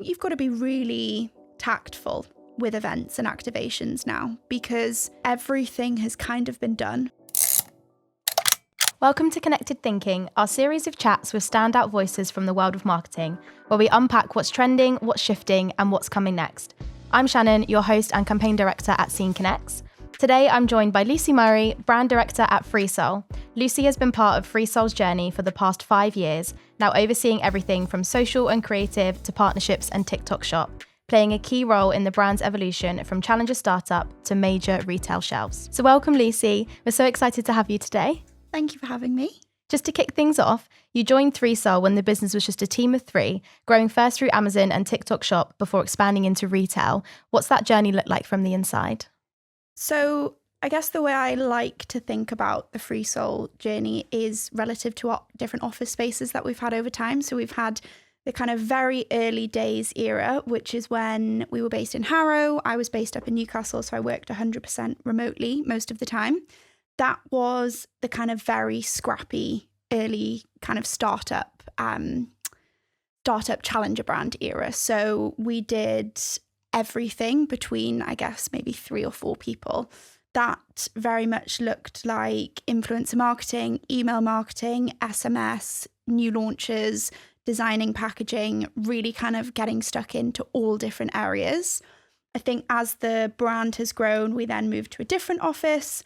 You've got to be really tactful with events and activations now because everything has kind of been done. Welcome to Connected Thinking, our series of chats with standout voices from the world of marketing, where we unpack what's trending, what's shifting, and what's coming next. I'm Shannon, your host and campaign director at Scene Connects. Today, I'm joined by Lucy Murray, brand director at FreeSoul. Lucy has been part of FreeSoul's journey for the past 5 years, now overseeing everything from social and creative to partnerships and TikTok shop, playing a key role in the brand's evolution from challenger startup to major retail shelves. So welcome, Lucy. We're so excited to have you today. Thank you for having me. Just to kick things off, you joined FreeSoul when the business was just a team of 3, growing first through Amazon and TikTok shop before expanding into retail. What's that journey look like from the inside? So I guess the way I like to think about the FreeSoul journey is relative to our different office spaces that we've had over time. So we've had the kind of very early days era, which is when we were based in Harrow. I was based up in Newcastle, so I worked 100% remotely most of the time. That was the kind of very scrappy, early kind of startup challenger brand era. So we did everything between, I guess, maybe 3 or 4 people. That very much looked like influencer marketing, email marketing, SMS, new launches, designing packaging, really kind of getting stuck into all different areas. I think as the brand has grown, we then moved to a different office.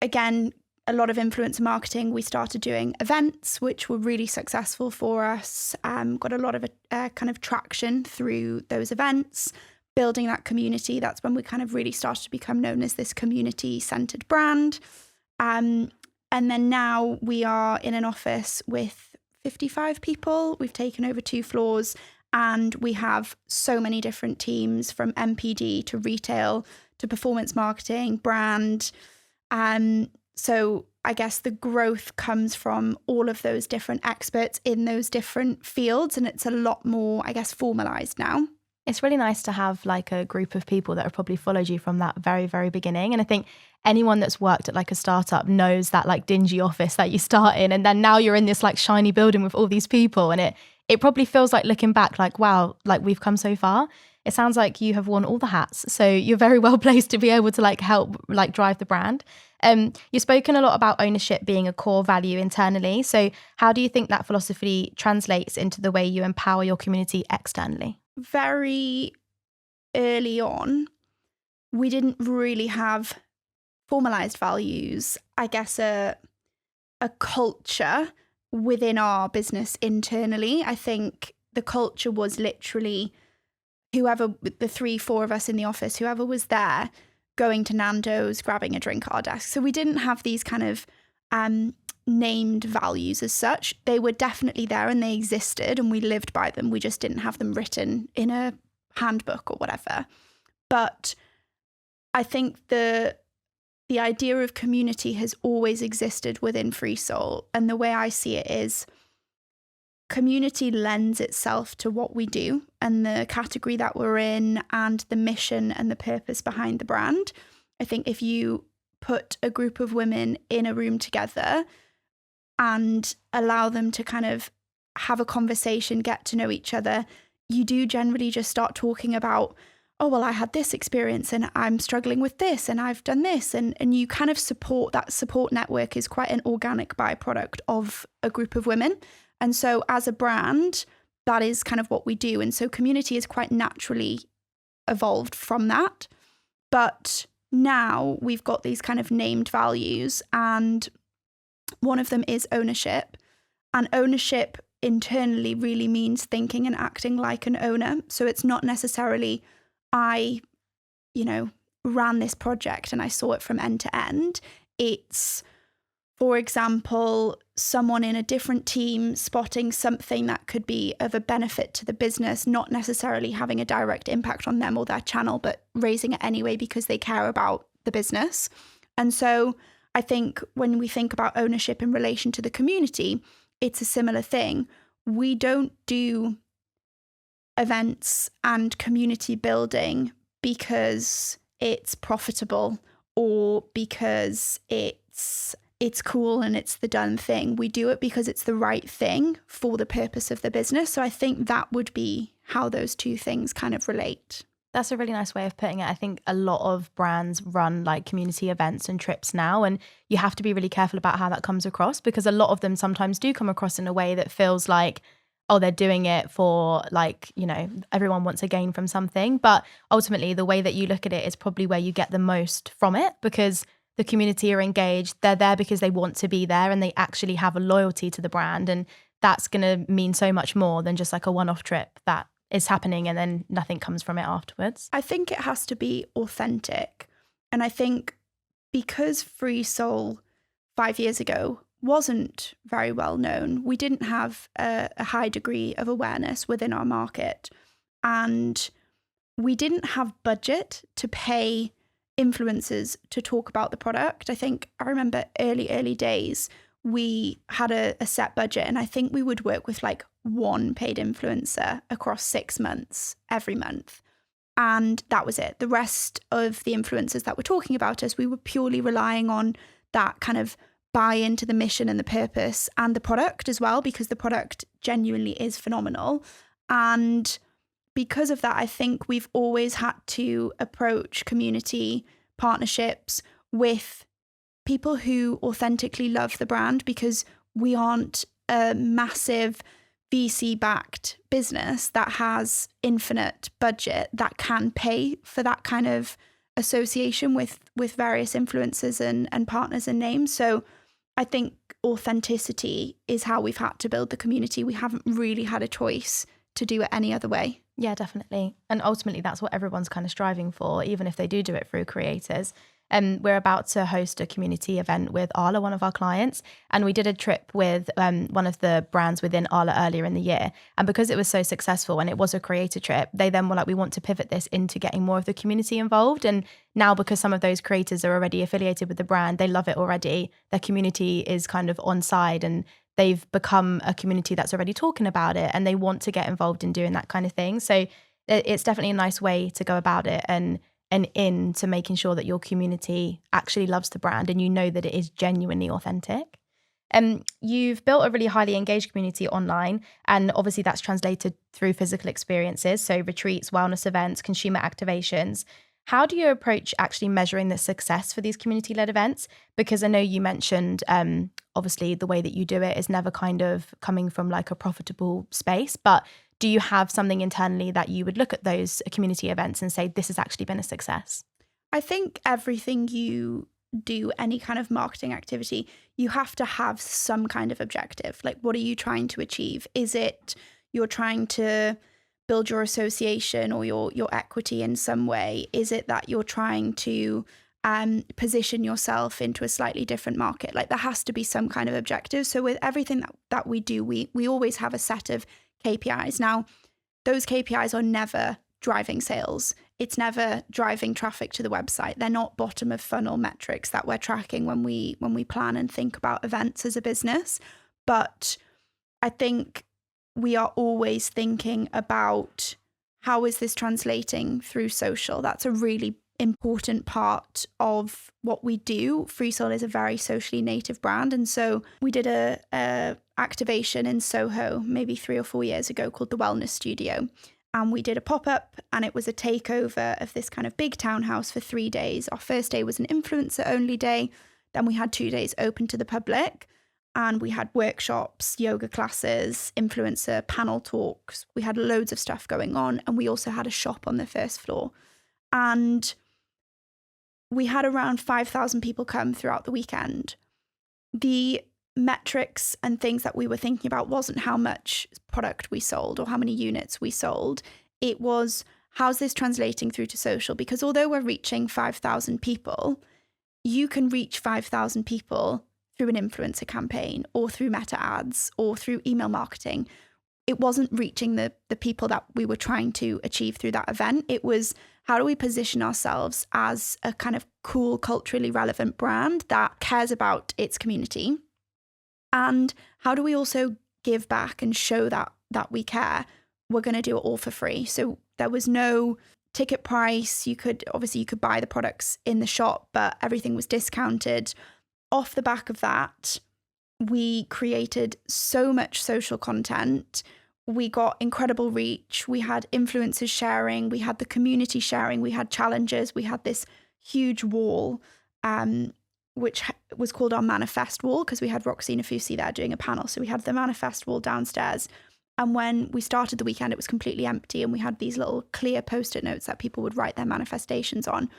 Again, a lot of influencer marketing. We started doing events, which were really successful for us. Got a lot of kind of traction through those events, building that community. That's when we kind of really started to become known as this community-centered brand. And then now we are in an office with 55 people. We've taken over 2 floors and we have so many different teams from MPD to retail to performance marketing, brand. So I guess the growth comes from all of those different experts in those different fields, and it's a lot more, I guess, formalized now. It's really nice to have like a group of people that have probably followed you from that very, very beginning. And I think anyone that's worked at like a startup knows that like dingy office that you start in, and then now you're in this like shiny building with all these people, and it probably feels like looking back like, wow, like we've come so far. It sounds like you have worn all the hats. So you're very well placed to be able to like help like drive the brand. You've spoken a lot about ownership being a core value internally. So how do you think that philosophy translates into the way you empower your community externally? Very early on, we didn't really have formalized values, I guess a culture within our business internally. I think the culture was literally whoever, the 3-4 of us in the office, whoever was there, going to Nando's, grabbing a drink at our desk. So we didn't have these kind of named values as such. They were definitely there and they existed and we lived by them. We just didn't have them written in a handbook or whatever. But I think the idea of community has always existed within FreeSoul. And the way I see it is community lends itself to what we do and the category that we're in and the mission and the purpose behind the brand. I think if you put a group of women in a room together and allow them to kind of have a conversation, get to know each other, you do generally just start talking about, oh, well, I had this experience and I'm struggling with this and I've done this. And you kind of support, that support network is quite an organic byproduct of a group of women. And so as a brand, that is kind of what we do. And so community is quite naturally evolved from that. But now we've got these kind of named values, and one of them is ownership. And ownership internally really means thinking and acting like an owner. So it's not necessarily I, ran this project and I saw it from end to end. It's, for example, someone in a different team spotting something that could be of a benefit to the business, not necessarily having a direct impact on them or their channel, but raising it anyway because they care about the business. And so I think when we think about ownership in relation to the community, it's a similar thing. We don't do events and community building because it's profitable or because it's cool and it's the done thing. We do it because it's the right thing for the purpose of the business. So I think that would be how those two things kind of relate. That's a really nice way of putting it. I think a lot of brands run like community events and trips now, and you have to be really careful about how that comes across, because a lot of them sometimes do come across in a way that feels like, oh, they're doing it for like, you know, everyone wants a gain from something. But ultimately, the way that you look at it is probably where you get the most from it, because the community are engaged. They're there because they want to be there and they actually have a loyalty to the brand. And that's going to mean so much more than just like a one-off trip that is happening and then nothing comes from it afterwards. I think it has to be authentic. And I think because Free Soul 5 years ago wasn't very well known, we didn't have a high degree of awareness within our market. And we didn't have budget to pay influencers to talk about the product. I think I remember early days, we had a set budget, and I think we would work with like one paid influencer across 6 months, every month. And that was it. The rest of the influencers that were talking about us, we were purely relying on that kind of buy into the mission and the purpose and the product as well, because the product genuinely is phenomenal. And because of that, I think we've always had to approach community partnerships with people who authentically love the brand, because we aren't a massive VC-backed business that has infinite budget that can pay for that kind of association with various influencers and partners and names. So I think authenticity is how we've had to build the community. We haven't really had a choice to do it any other way. Yeah, definitely. And ultimately, that's what everyone's kind of striving for, even if they do it through creators. We're about to host a community event with Arla, one of our clients, and we did a trip with one of the brands within Arla earlier in the year. And because it was so successful and it was a creator trip, they then were like, we want to pivot this into getting more of the community involved. And now, because some of those creators are already affiliated with the brand, they love it already. Their community is kind of on side, and they've become a community that's already talking about it, and they want to get involved in doing that kind of thing. So it's definitely a nice way to go about it, and into making sure that your community actually loves the brand and you know that it is genuinely authentic. You've built a really highly engaged community online, and obviously that's translated through physical experiences, so retreats, wellness events, consumer activations. How do you approach actually measuring the success for these community-led events? Because I know you mentioned, obviously, the way that you do it is never kind of coming from like a profitable space, but do you have something internally that you would look at those community events and say, this has actually been a success? I think everything you do, any kind of marketing activity, you have to have some kind of objective. Like, what are you trying to achieve? Is it you're trying to build your association or your equity in some way? Is it that you're trying to position yourself into a slightly different market? Like, there has to be some kind of objective. So with everything that we do, we always have a set of KPIs. Now, those KPIs are never driving sales. It's never driving traffic to the website. They're not bottom of funnel metrics that we're tracking when we plan and think about events as a business. But I think we are always thinking about, how is this translating through social? That's a really important part of what we do. Free Soul is a very socially native brand. And so we did a activation in Soho maybe 3 or 4 years ago called the Wellness Studio. And we did a pop-up, and it was a takeover of this kind of big townhouse for 3 days. Our first day was an influencer only day. Then we had 2 days open to the public, and we had workshops, yoga classes, influencer panel talks. We had loads of stuff going on. And we also had a shop on the first floor. And we had around 5,000 people come throughout the weekend. The metrics and things that we were thinking about wasn't how much product we sold or how many units we sold. It was, how's this translating through to social? Because although we're reaching 5,000 people, you can reach 5,000 people through an influencer campaign or through meta ads or through email marketing. It wasn't reaching the people that we were trying to achieve through that event. It was, how do we position ourselves as a kind of cool, culturally relevant brand that cares about its community? And how do we also give back and show that we care? We're going to do it all for free. So there was no ticket price. You could buy the products in the shop, but everything was discounted. Off the back of that, we created so much social content. we got incredible reach. We had influencers sharing, we had the community sharing, we had challenges, we had this huge wall, which was called our manifest wall because we had Roxy Nafusi there doing a panel. So we had the manifest wall downstairs. And when we started the weekend, it was completely empty. And we had these little clear post-it notes that people would write their manifestations on.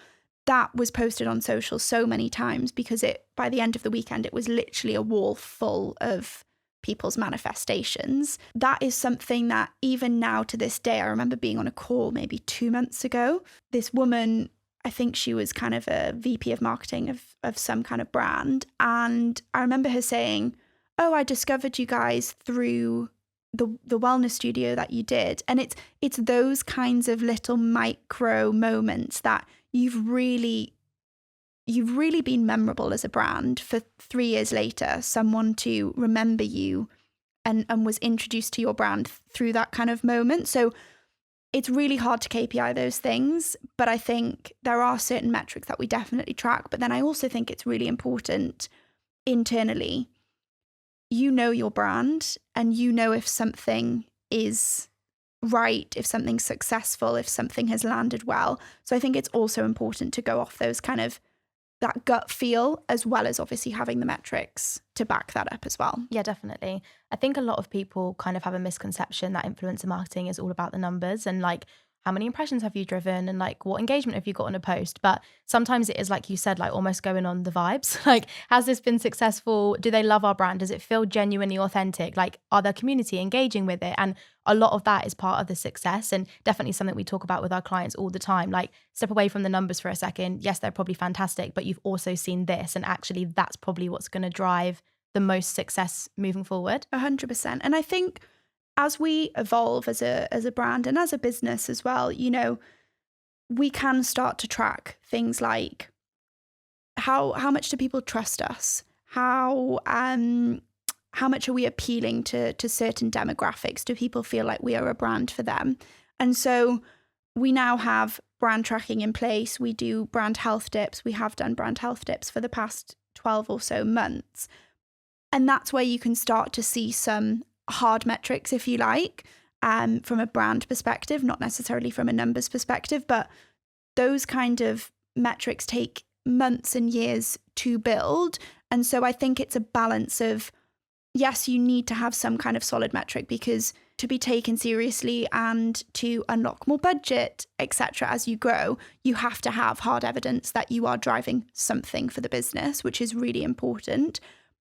That was posted on social so many times because by the end of the weekend, it was literally a wall full of people's manifestations. That is something that even now to this day, I remember being on a call maybe 2 months ago. This woman, I think she was kind of a VP of marketing of some kind of brand. And I remember her saying, "Oh, I discovered you guys through the wellness studio that you did." And it's those kinds of little micro moments that you've really been memorable as a brand for 3 years later, someone to remember you and was introduced to your brand through that kind of moment. So it's really hard to KPI those things, but I think there are certain metrics that we definitely track. But then I also think it's really important internally. You know your brand and you know if something is right, if something's successful, if something has landed well. So I think it's also important to go off those kind of that gut feel, as well as obviously having the metrics to back that up as well. Yeah, definitely. I think a lot of people kind of have a misconception that influencer marketing is all about the numbers and like how many impressions have you driven and like what engagement have you got on a post. But sometimes it is, like you said, like almost going on the vibes. Like, has this been successful? Do they love our brand? Does it feel genuinely authentic? Like, are the community engaging with it? And a lot of that is part of the success, and definitely something we talk about with our clients all the time. Like, step away from the numbers for a second. Yes, they're probably fantastic, but you've also seen this, and actually that's probably what's going to drive the most success moving forward. 100%. And I think as we evolve as a brand and as a business as well, you know, we can start to track things like how much do people trust us? How much are we appealing to certain demographics? Do people feel like we are a brand for them? And so we now have brand tracking in place. We do brand health dips. We have done brand health dips for the past 12 or so months. And that's where you can start to see some hard metrics, if you like, from a brand perspective, not necessarily from a numbers perspective, but those kind of metrics take months and years to build. And so I think it's a balance of, yes, you need to have some kind of solid metric because to be taken seriously and to unlock more budget, etc., as you grow, you have to have hard evidence that you are driving something for the business, which is really important.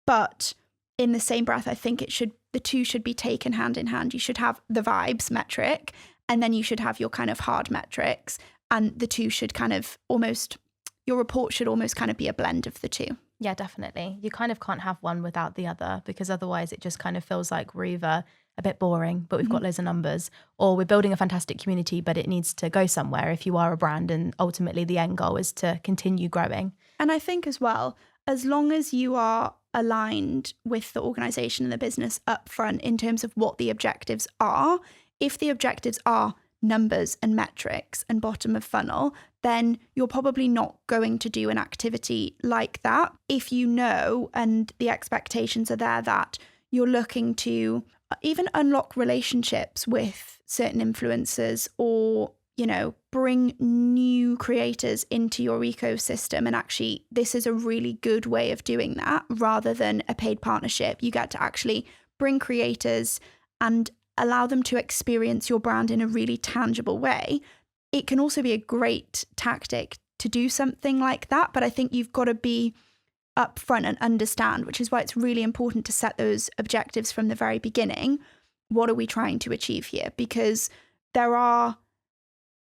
But in the same breath, I think the two should be taken hand in hand. You should have the vibes metric, and then you should have your kind of hard metrics, and the two should kind of your report should almost kind of be a blend of the two. Yeah, definitely. You kind of can't have one without the other, because otherwise it just kind of feels like we're either a bit boring, but we've got loads of numbers, or we're building a fantastic community, but it needs to go somewhere if you are a brand, and ultimately the end goal is to continue growing. And I think as well, as long as you are aligned with the organization and the business upfront in terms of what the objectives are, if the objectives are numbers and metrics and bottom of funnel, then you're probably not going to do an activity like that. If you know and the expectations are there that you're looking to even unlock relationships with certain influencers, or you know, bring new creators into your ecosystem. And actually, this is a really good way of doing that rather than a paid partnership. You get to actually bring creators and allow them to experience your brand in a really tangible way. It can also be a great tactic to do something like that. But I think you've got to be upfront and understand, which is why it's really important to set those objectives from the very beginning. What are we trying to achieve here? Because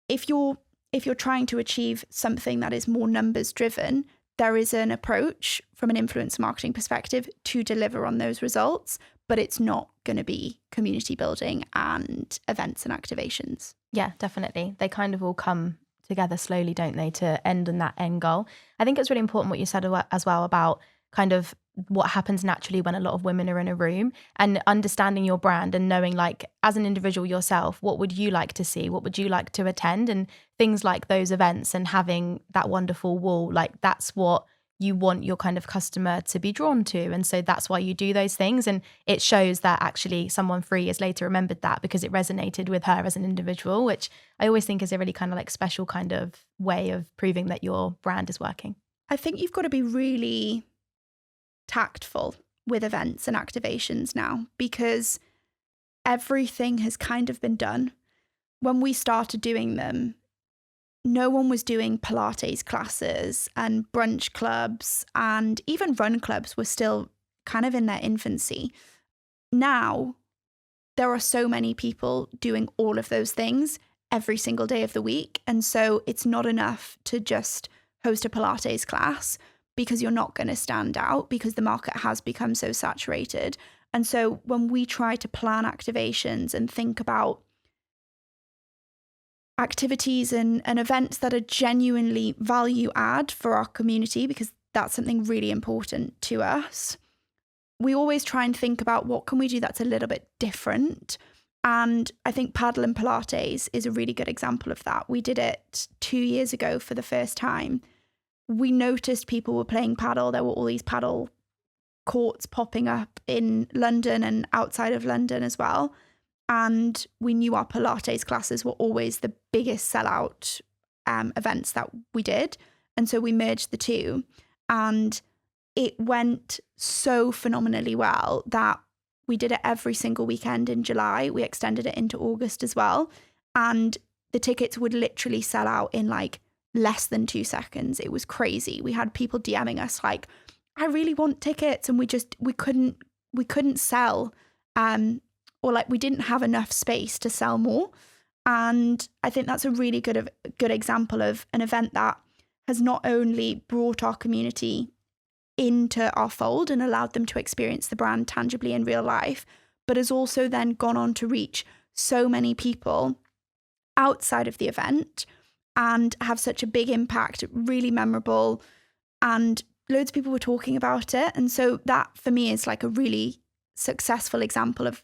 if you're trying to achieve something that is more numbers driven, there is an approach from an influencer marketing perspective to deliver on those results, but it's not going to be community building and events and activations. Yeah, definitely. They kind of all come together slowly, don't they, to end on that end goal. I think it's really important what you said as well about kind of what happens naturally when a lot of women are in a room, and understanding your brand and knowing, like, as an individual yourself, what would you like to see? What would you like to attend? And things like those events and having that wonderful wall, like that's what you want your kind of customer to be drawn to. And so that's why you do those things. And it shows that actually someone 3 years later remembered that because it resonated with her as an individual, which I always think is a really kind of like special kind of way of proving that your brand is working. I think you've got to be really tactful with events and activations now, because everything has kind of been done. When we started doing them, no one was doing Pilates classes, and brunch clubs and even run clubs were still kind of in their infancy. Now, there are so many people doing all of those things every single day of the week. And so it's not enough to just host a Pilates class, because you're not going to stand out, because the market has become so saturated. And so when we try to plan activations and think about activities and events that are genuinely value add for our community, because that's something really important to us, we always try and think about what can we do that's a little bit different. And I think paddle and Pilates is a really good example of that. We did it 2 years ago for the first time. We noticed people were playing paddle. There were all these paddle courts popping up in London and outside of London as well. And we knew our Pilates classes were always the biggest sellout events that we did. And so we merged the two. And it went so phenomenally well that we did it every single weekend in July. We extended it into August as well. And the tickets would literally sell out in like less than 2 seconds. It was crazy. We had people DMing us like, I really want tickets. And we couldn't sell. Or like we didn't have enough space to sell more. And I think that's a really good example of an event that has not only brought our community into our fold and allowed them to experience the brand tangibly in real life, but has also then gone on to reach so many people outside of the event and have such a big impact, really memorable, and loads of people were talking about it. And so that for me is like a really successful example of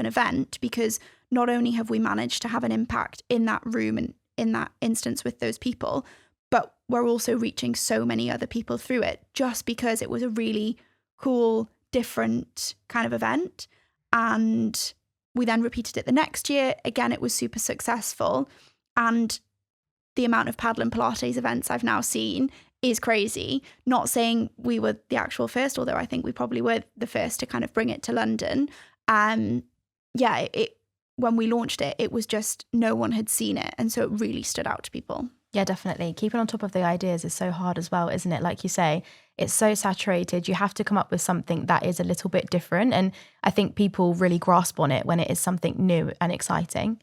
an event, because not only have we managed to have an impact in that room and in that instance with those people, but we're also reaching so many other people through it just because it was a really cool, different kind of event. And we then repeated it the next year. Again, it was super successful. And the amount of paddle and Pilates events I've now seen is crazy. Not saying we were the actual first, although I think we probably were the first to kind of bring it to London. When we launched it, it was just no one had seen it. And so it really stood out to people. Yeah, definitely. Keeping on top of the ideas is so hard as well, isn't it? Like you say, it's so saturated. You have to come up with something that is a little bit different. And I think people really grasp on it when it is something new and exciting.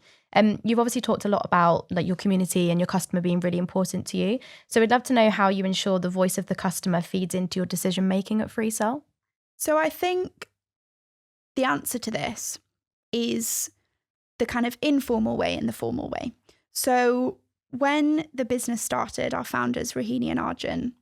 You've obviously talked a lot about like your community and your customer being really important to you. So we'd love to know how you ensure the voice of the customer feeds into your decision making at Freesell. So I think the answer to this is the kind of informal way and the formal way. So when the business started, our founders, Rohini and Arjun,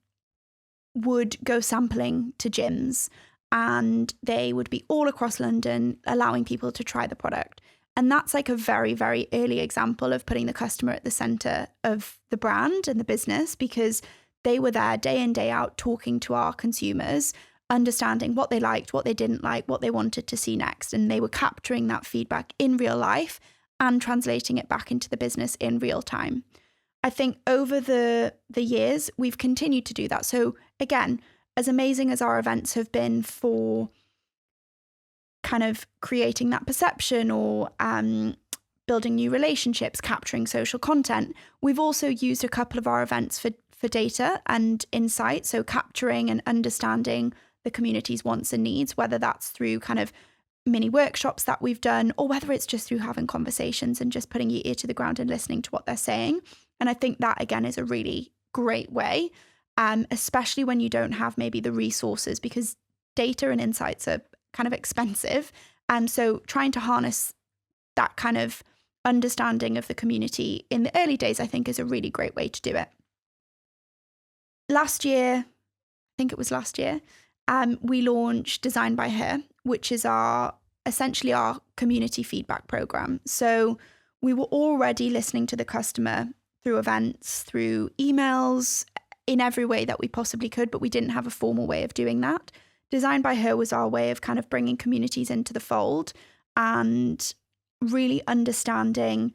would go sampling to gyms, and they would be all across London allowing people to try the product. And that's like a very, very early example of putting the customer at the center of the brand and the business, because they were there day in, day out, talking to our consumers, understanding what they liked, what they didn't like, what they wanted to see next. And they were capturing that feedback in real life and translating it back into the business in real time. I think over the years, we've continued to do that. So again, as amazing as our events have been for kind of creating that perception or building new relationships, capturing social content, we've also used a couple of our events for data and insight. So capturing and understanding the community's wants and needs, whether that's through kind of mini workshops that we've done, or whether it's just through having conversations and just putting your ear to the ground and listening to what they're saying. And I think that, again, is a really great way, especially when you don't have maybe the resources, because data and insights are kind of expensive. And so trying to harness that kind of understanding of the community in the early days, I think, is a really great way to do it. Last year, we launched Design by Her, which is essentially our community feedback program. So we were already listening to the customer through events, through emails, in every way that we possibly could, but we didn't have a formal way of doing that. Design by Her was our way of kind of bringing communities into the fold and really understanding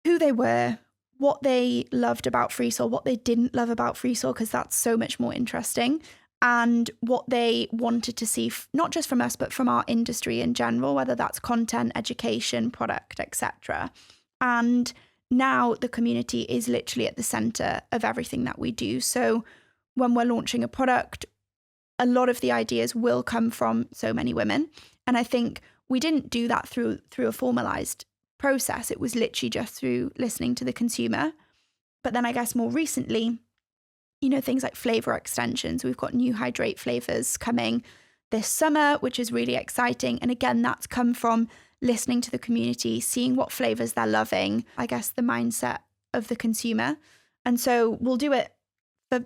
who they were, what they loved about Freesoul, what they didn't love about Freesoul, because that's so much more interesting, and what they wanted to see, not just from us, but from our industry in general, whether that's content, education, product, etc. And now the community is literally at the center of everything that we do. So when we're launching a product, a lot of the ideas will come from so many women. And I think we didn't do that through a formalized process. It was literally just through listening to the consumer. But then I guess more recently, things like flavor extensions. We've got new hydrate flavors coming this summer, which is really exciting. And again, that's come from listening to the community, seeing what flavors they're loving, I guess the mindset of the consumer. And so we'll do it for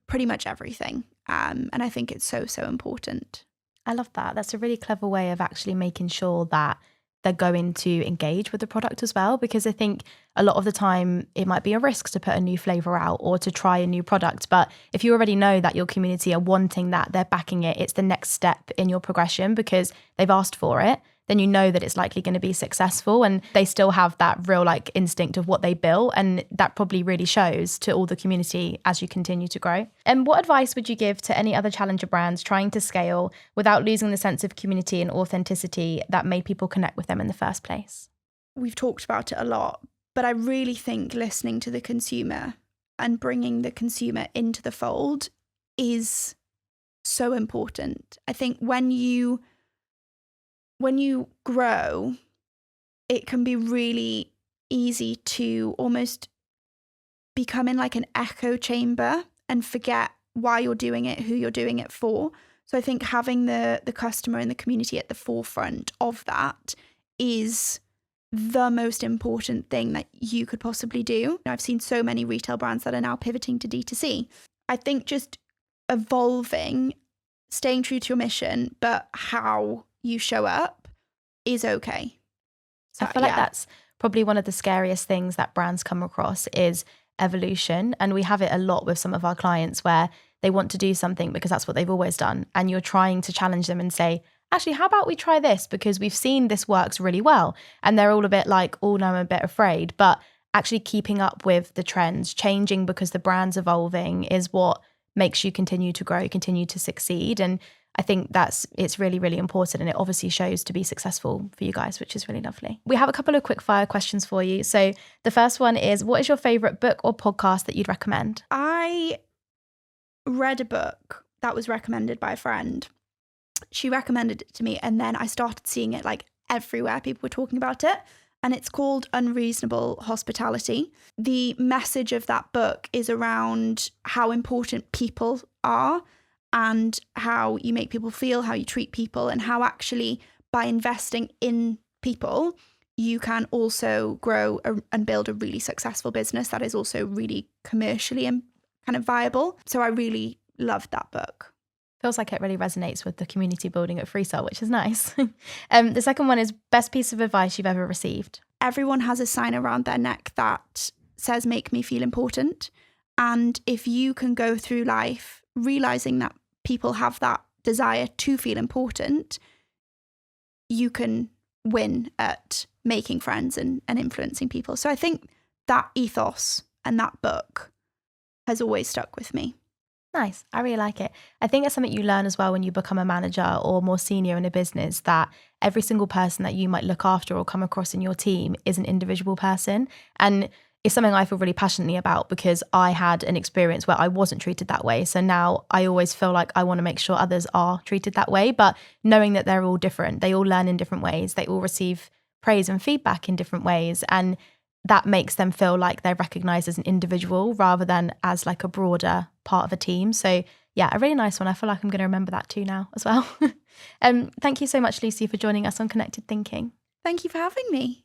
pretty much everything. And I think it's so, so important. I love that. That's a really clever way of actually making sure that they're going to engage with the product as well, because I think a lot of the time it might be a risk to put a new flavor out or to try a new product. But if you already know that your community are wanting that, they're backing it, it's the next step in your progression because they've asked for it, then you know that it's likely going to be successful, and they still have that real instinct of what they built, and that probably really shows to all the community as you continue to grow. And what advice would you give to any other challenger brands trying to scale without losing the sense of community and authenticity that made people connect with them in the first place? We've talked about it a lot, but I really think listening to the consumer and bringing the consumer into the fold is so important. I think when you grow, it can be really easy to almost become in an echo chamber and forget why you're doing it, who you're doing it for. So I think having the customer and the community at the forefront of that is the most important thing that you could possibly do. I've seen so many retail brands that are now pivoting to D2C. I think just evolving, staying true to your mission, but how you show up is okay. So I feel like that's probably one of the scariest things that brands come across is evolution. And we have it a lot with some of our clients where they want to do something because that's what they've always done. And you're trying to challenge them and say, actually, how about we try this? Because we've seen this works really well. And they're all a bit like, oh no, I'm a bit afraid. But actually keeping up with the trends, changing because the brand's evolving is what makes you continue to grow, continue to succeed. And I think it's really, really important, and it obviously shows to be successful for you guys, which is really lovely. We have a couple of quick fire questions for you. So the first one is, what is your favorite book or podcast that you'd recommend? I read a book that was recommended by a friend. She recommended it to me, and then I started seeing it everywhere. People were talking about it, and it's called Unreasonable Hospitality. The message of that book is around how important people are, and how you make people feel, how you treat people, and how actually by investing in people, you can also grow and build a really successful business that is also really commercially and kind of viable. So I really loved that book. Feels like it really resonates with the community building at Freesoul, which is nice. The second one is best piece of advice you've ever received. Everyone has a sign around their neck that says, make me feel important. And if you can go through life realizing that people have that desire to feel important, you can win at making friends and influencing people. So I think that ethos and that book has always stuck with me. Nice. I really like it. I think it's something you learn as well when you become a manager or more senior in a business, that every single person that you might look after or come across in your team is an individual person. And it's something I feel really passionately about because I had an experience where I wasn't treated that way. So now I always feel like I want to make sure others are treated that way, but knowing that they're all different, they all learn in different ways, they all receive praise and feedback in different ways. And that makes them feel like they're recognized as an individual rather than as a broader part of a team. So yeah, a really nice one. I feel like I'm going to remember that too now as well. Thank you so much, Lucy, for joining us on Connected Thinking. Thank you for having me.